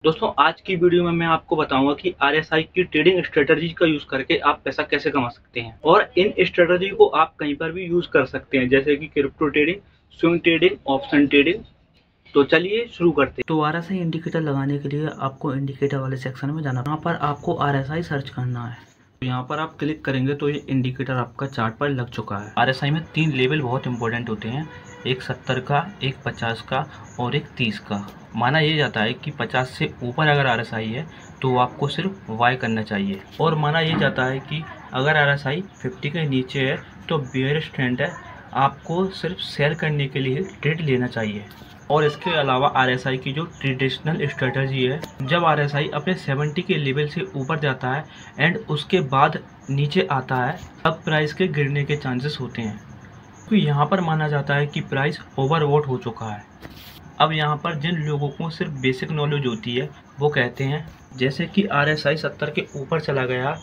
दोस्तों आज की वीडियो में मैं आपको बताऊंगा कि आरएसआई की ट्रेडिंग स्ट्रेटजी का यूज करके आप पैसा कैसे कमा सकते हैं और इन स्ट्रेटजी को आप कहीं पर भी यूज कर सकते हैं, जैसे कि crypto trading, swing trading, option trading. तो चलिए शुरू करते हैं। तो आरएसआई इंडिकेटर लगाने के लिए आपको इंडिकेटर वाले सेक्शन में जाना है। यहाँ पर आपको आरएसआई सर्च करना है। तो यहाँ पर आप क्लिक करेंगे तो ये इंडिकेटर आपका चार्ट पर लग चुका है। आरएसआई में 3 लेवल बहुत इंपॉर्टेंट होते हैं, एक 70 का, एक 50 का और एक 30 का। माना ये जाता है कि 50 से ऊपर अगर आरएसआई है तो आपको सिर्फ बाय करना चाहिए, और माना ये जाता है कि अगर आरएसआई 50 के नीचे है तो बेयरिश ट्रेंड है, आपको सिर्फ सेल करने के लिए ट्रेड लेना चाहिए। और इसके अलावा आरएसआई की जो ट्रेडिशनल स्ट्रेटजी है, जब आरएसआई अपने 70 के लेवल से ऊपर जाता है एंड उसके बाद नीचे आता है, तब प्राइस के गिरने के चांसेस होते हैं, क्योंकि यहाँ पर माना जाता है कि प्राइस ओवरबॉट हो चुका है। अब यहाँ पर जिन लोगों को सिर्फ बेसिक नॉलेज होती है वो कहते हैं जैसे कि आरएसआई 70 के ऊपर चला गया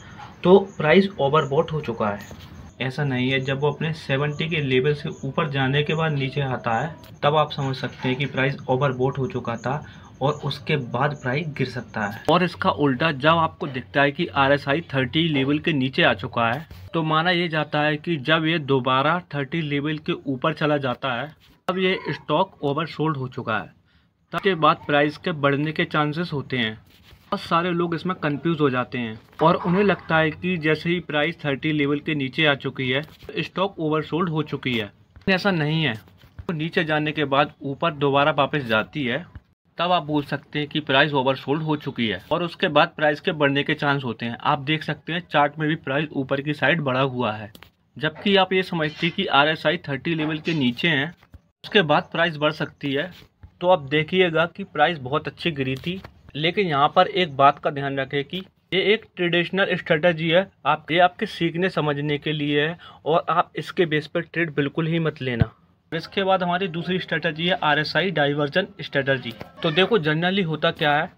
तो प्राइस ओवरबॉट हो चुका है। ऐसा नहीं है, जब वो अपने 70 के लेवल से ऊपर जाने के बाद नीचे आता है तब आप समझ सकते हैं कि प्राइस ओवरबॉट हो चुका था और उसके बाद प्राइस गिर सकता है। और इसका उल्टा, जब आपको दिखता है कि आरएसआई 30 लेवल के नीचे आ चुका है तो माना ये जाता है कि जब ये दोबारा 30 लेवल के ऊपर चला जाता है तब ये स्टॉक ओवरसोल्ड हो चुका है। तब के बाद प्राइस के बढ़ने के चांसेस होते हैं। बहुत सारे लोग इसमें कंफ्यूज हो जाते हैं और उन्हें लगता है कि जैसे ही प्राइस 30 लेवल के नीचे आ चुकी है स्टॉक ओवरसोल्ड हो चुकी है। ऐसा नहीं है, तो नीचे जाने के बाद ऊपर दोबारा वापस जाती है तब आप बोल सकते हैं कि प्राइस ओवरसोल्ड हो चुकी है, और उसके बाद प्राइस के बढ़ने के चांस होते हैं। आप देख सकते हैं चार्ट में भी प्राइस ऊपर की साइड बढ़ा हुआ है, जबकि आप ये समझते हैं कि आरएसआई 30 लेवल के नीचे हैं, उसके बाद प्राइस बढ़ सकती है। तो आप देखिएगा कि प्राइस बहुत अच्छी गिरी थी, लेकिन यहाँ पर एक बात का ध्यान रखें कि ये एक ट्रेडिशनल स्ट्रेटजी है, ये आपके सीखने समझने के लिए है और आप इसके बेस पर ट्रेड बिल्कुल ही मत लेना। इसके बाद हमारी दूसरी स्ट्रेटजी है आरएसआई डाइवर्जन स्ट्रेटजी। तो देखो जनरली होता क्या है,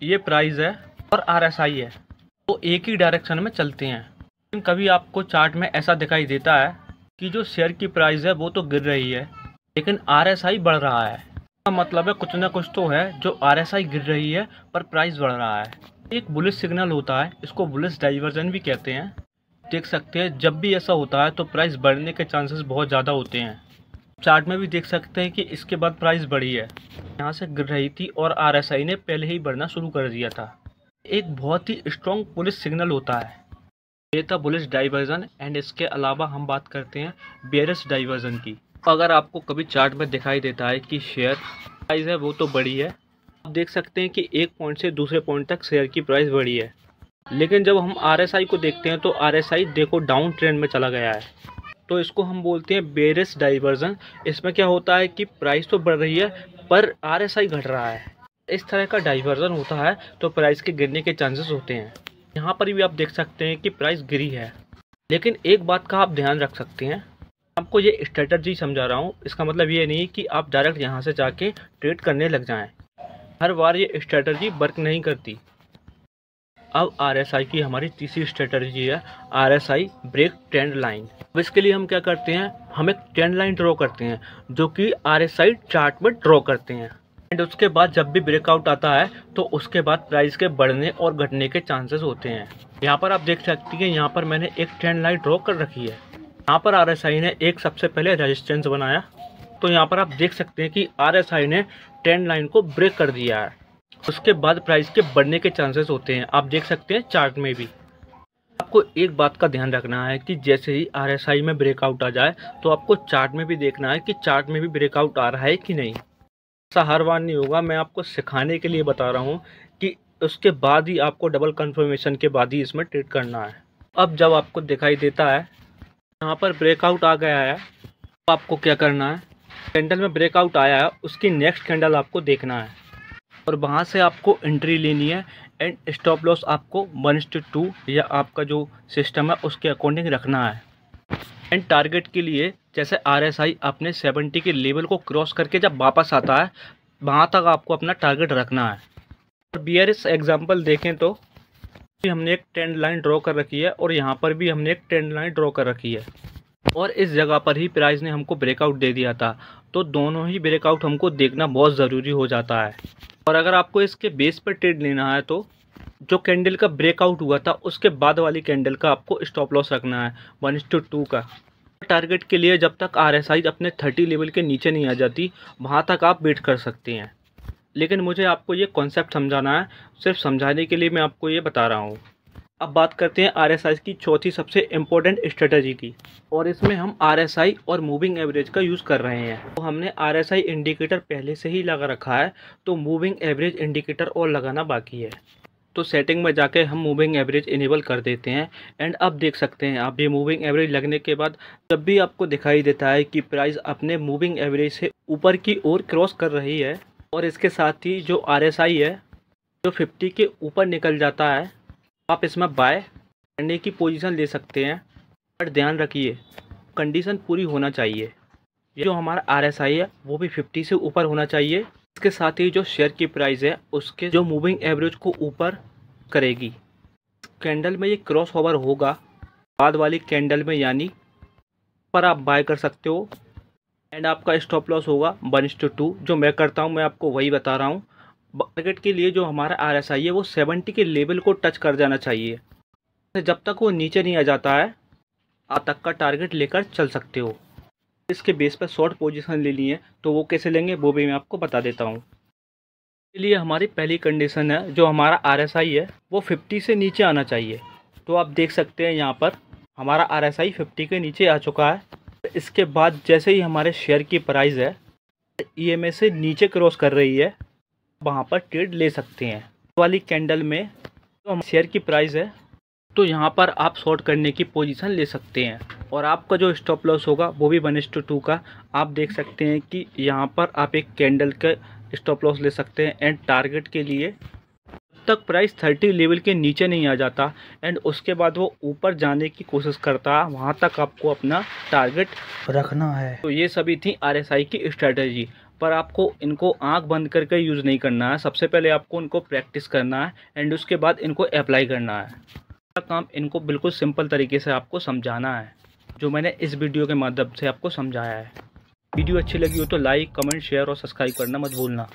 ये प्राइस है और आरएसआई है तो एक ही डायरेक्शन में चलते हैं, लेकिन कभी आपको चार्ट में ऐसा दिखाई देता है कि जो शेयर की प्राइस है वो तो गिर रही है लेकिन आरएसआई बढ़ रहा है। मतलब है कुछ ना कुछ तो है जो आरएसआई गिर रही है पर प्राइस बढ़ रहा है। एक बुलिश सिग्नल होता है, इसको बुलिश डाइवर्जन भी कहते हैं। देख सकते हैं जब भी ऐसा होता है तो प्राइस बढ़ने के चांसेस बहुत ज़्यादा होते हैं। चार्ट में भी देख सकते हैं कि इसके बाद प्राइस बढ़ी है, यहाँ से गिर रही थी और आरएसआई ने पहले ही बढ़ना शुरू कर दिया था। एक बहुत ही स्ट्रॉन्ग बुलिश सिग्नल होता है, ये था बुलिश डाइवर्जन। एंड इसके अलावा हम बात करते हैं बेयरिश डाइवर्जन की। अगर आपको कभी चार्ट में दिखाई देता है कि शेयर प्राइस है वो तो बढ़ी है, आप देख सकते हैं कि एक पॉइंट से दूसरे पॉइंट तक शेयर की प्राइस बढ़ी है, लेकिन जब हम आरएसआई को देखते हैं तो आरएसआई देखो डाउन ट्रेंड में चला गया है, तो इसको हम बोलते हैं बेयरिश डाइवर्जन। इसमें क्या होता है कि प्राइस तो बढ़ रही है पर आरएसआई घट रहा है। इस तरह का डाइवर्जन होता है तो प्राइस के गिरने के चांसेस होते हैं। यहाँ पर भी आप देख सकते हैं कि प्राइस गिरी है, लेकिन एक बात का आप ध्यान रख सकते हैं, आपको ये स्ट्रेटजी समझा रहा हूँ, इसका मतलब ये नहीं कि आप डायरेक्ट यहाँ से जाके ट्रेड करने लग जाएं। हर बार ये स्ट्रेटजी वर्क नहीं करती। अब आरएसआई की हमारी तीसरी स्ट्रेटजी है आरएसआई ब्रेक ट्रेंड लाइन। अब इसके लिए हम क्या करते हैं, हम एक ट्रेंड लाइन ड्रॉ करते हैं जो कि आरएसआई चार्ट में ड्रॉ करते हैं, एंड उसके बाद जब भी ब्रेकआउट आता है तो उसके बाद प्राइस के बढ़ने और घटने के चांसेस होते हैं। यहाँ पर आप देख सकते हैं, यहाँ पर मैंने एक ट्रेंड लाइन ड्रॉ कर रखी है। यहाँ पर आरएसआई ने एक सबसे पहले रेजिस्टेंस बनाया, तो यहाँ पर आप देख सकते हैं कि आरएसआई ने ट्रेंड लाइन को ब्रेक कर दिया है, उसके बाद प्राइस के बढ़ने के चांसेस होते हैं। आप देख सकते हैं चार्ट में भी। आपको एक बात का ध्यान रखना है कि जैसे ही आरएसआई में ब्रेकआउट आ जाए तो आपको चार्ट में भी देखना है कि चार्ट में भी ब्रेकआउट आ रहा है कि नहीं। ऐसा हर बार नहीं होगा, मैं आपको सिखाने के लिए बता रहा हूँ कि उसके बाद ही आपको डबल कंफर्मेशन के बाद ही इसमें ट्रेड करना है। अब जब आपको दिखाई देता है यहाँ पर ब्रेकआउट आ गया है तो आपको क्या करना है, कैंडल में ब्रेकआउट आया है उसकी नेक्स्ट कैंडल आपको देखना है और वहाँ से आपको एंट्री लेनी है, एंड स्टॉप लॉस आपको 1:2 या आपका जो सिस्टम है उसके अकॉर्डिंग रखना है। एंड टारगेट के लिए जैसे आरएसआई अपने 70 के लेवल को क्रॉस करके जब वापस आता है वहाँ तक आपको अपना टारगेट रखना है। और बेयरिश एग्जांपल देखें तो हमने एक ट्रेंड लाइन ड्रॉ कर रखी है और यहाँ पर भी हमने एक ट्रेंड लाइन ड्रॉ कर रखी है। और इस जगह पर ही प्राइस ने हमको ब्रेकआउट दे दिया था, तो दोनों ही ब्रेकआउट हमको देखना बहुत ज़रूरी हो जाता है। और अगर आपको इसके बेस पर ट्रेड लेना है तो जो कैंडल का ब्रेकआउट हुआ था उसके बाद वाली कैंडल का आपको स्टॉप लॉस रखना है 1:2 का। टारगेट के लिए जब तक RSI अपने 30 लेवल के नीचे नहीं आ जाती वहाँ तक आप वेट कर सकते हैं। लेकिन मुझे आपको ये कॉन्सेप्ट समझाना है, सिर्फ समझाने के लिए मैं आपको ये बता रहा हूँ। अब बात करते हैं RSI की चौथी सबसे इम्पोर्टेंट स्ट्रेटजी की, और इसमें हम RSI और मूविंग एवरेज का यूज़ कर रहे हैं। तो हमने RSI इंडिकेटर पहले से ही लगा रखा है, तो मूविंग एवरेज इंडिकेटर और लगाना बाकी है। तो सेटिंग में जाके हम मूविंग एवरेज इनेबल कर देते हैं। एंड अब देख सकते हैं आप, ये मूविंग एवरेज लगने के बाद जब भी आपको दिखाई देता है कि प्राइस अपने मूविंग एवरेज से ऊपर की ओर क्रॉस कर रही है और इसके साथ ही जो RSI है जो 50 के ऊपर निकल जाता है, आप इसमें बाय करने की पोजीशन ले सकते हैं। पर ध्यान रखिए कंडीशन पूरी होना चाहिए। जो हमारा RSI है वो भी 50 से ऊपर होना चाहिए। इसके साथ ही जो शेयर की प्राइस है उसके जो मूविंग एवरेज को ऊपर करेगी। कैंडल में ये क्रॉस ओवर होगा बाद वाली कैंडल में, यानी पर आप बाय कर सकते हो। एंड आपका स्टॉप लॉस होगा 1:2। जो मैं करता हूँ मैं आपको वही बता रहा हूँ। टारगेट के लिए जो हमारा RSI है वो 70 के लेवल को टच कर जाना चाहिए। जब तक वो नीचे नहीं आ जाता है आप तक का टारगेट लेकर चल सकते हो। इसके बेस पर शॉर्ट पोजीशन लेनी है तो वो कैसे लेंगे वो भी मैं आपको बता देता हूँ। इसके लिए हमारी पहली कंडीशन है जो हमारा RSI है वो 50 से नीचे आना चाहिए। तो आप देख सकते हैं यहाँ पर हमारा RSI 50 के नीचे आ चुका है। इसके बाद जैसे ही हमारे शेयर की प्राइस है EMA से नीचे क्रॉस कर रही है, वहाँ पर ट्रेड ले सकते हैं। वाली कैंडल में जो शेयर की प्राइस है तो यहाँ पर आप शॉर्ट करने की पोजीशन ले सकते हैं। और आपका जो स्टॉप लॉस होगा वो भी 1:2 का। आप देख सकते हैं कि यहाँ पर आप एक कैंडल का स्टॉप लॉस ले सकते हैं। एंड टारगेट के लिए जब तक प्राइस 30 लेवल के नीचे नहीं आ जाता एंड उसके बाद वो ऊपर जाने की कोशिश करता, वहाँ तक आपको अपना टारगेट रखना है। तो ये सभी थी RSI की स्ट्रैटेजी, पर आपको इनको आंख बंद करके यूज़ नहीं करना है। सबसे पहले आपको इनको प्रैक्टिस करना है एंड उसके बाद इनको अप्लाई करना है। काम इनको बिल्कुल सिंपल तरीके से आपको समझाना है, जो मैंने इस वीडियो के माध्यम से आपको समझाया है। वीडियो अच्छी लगी हो तो लाइक, कमेंट, शेयर और सब्सक्राइब करना मत भूलना।